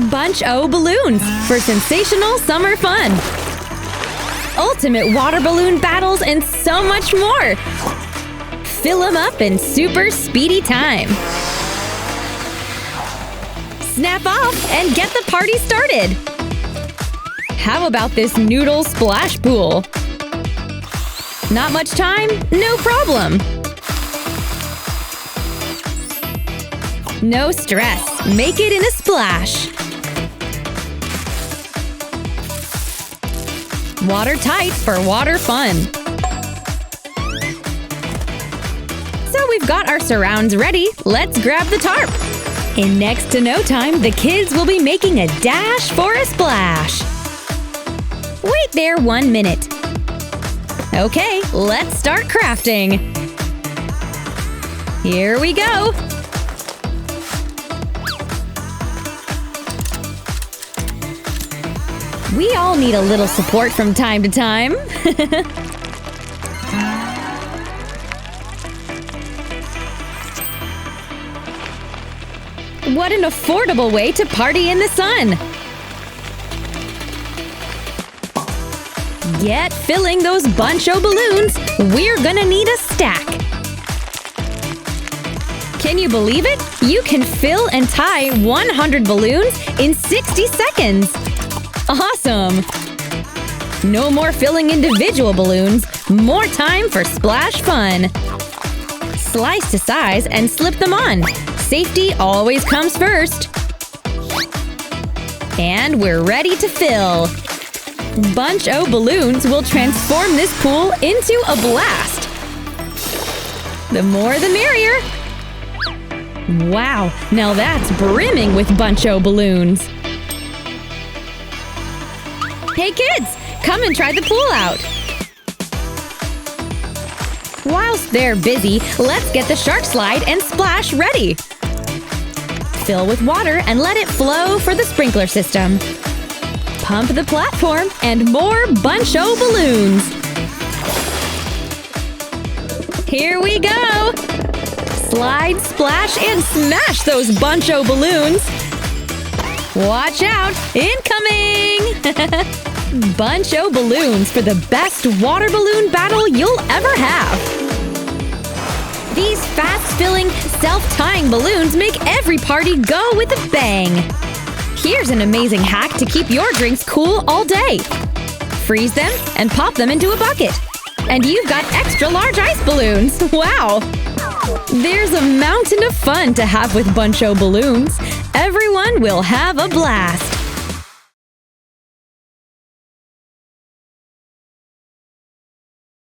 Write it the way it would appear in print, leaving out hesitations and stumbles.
Bunch O balloons for sensational summer fun. Ultimate water balloon battles and so much more. Fill them up in super speedy time. Snap off and get the party started. How about this noodle splash pool? Not much time? No problem. No stress. Make it in a splash. Watertight for water fun. So we've got our surrounds ready. Let's grab the tarp. In next to no time, the kids will be making a dash for a splash. Wait there 1 minute. Okay, let's start crafting. Here we go. We all need a little support from time to time. What an affordable way to party in the sun! Get filling those Bunch O balloons! We're gonna need a stack! Can you believe it? You can fill and tie 100 balloons in 60 seconds! Awesome! No more filling individual balloons, more time for splash fun! Slice to size and slip them on. Safety always comes first. And we're ready to fill. Bunch O balloons will transform this pool into a blast. The more the merrier. Wow, now that's brimming with Bunch O balloons. Hey kids, come and try the pool out. Whilst they're busy, let's get the shark slide and splash ready. Fill with water and let it flow for the sprinkler system. Pump the platform and more Bunch O balloons. Here we go! Slide, splash, and smash those Bunch O balloons! Watch out! Incoming! Bunch O balloons for the best water balloon battle you'll ever have! These fast-filling, self-tying balloons make every party go with a bang! Here's an amazing hack to keep your drinks cool all day. Freeze them and pop them into a bucket. And you've got extra large ice balloons! Wow! There's a mountain of fun to have with Bunch O balloons. Everyone will have a blast!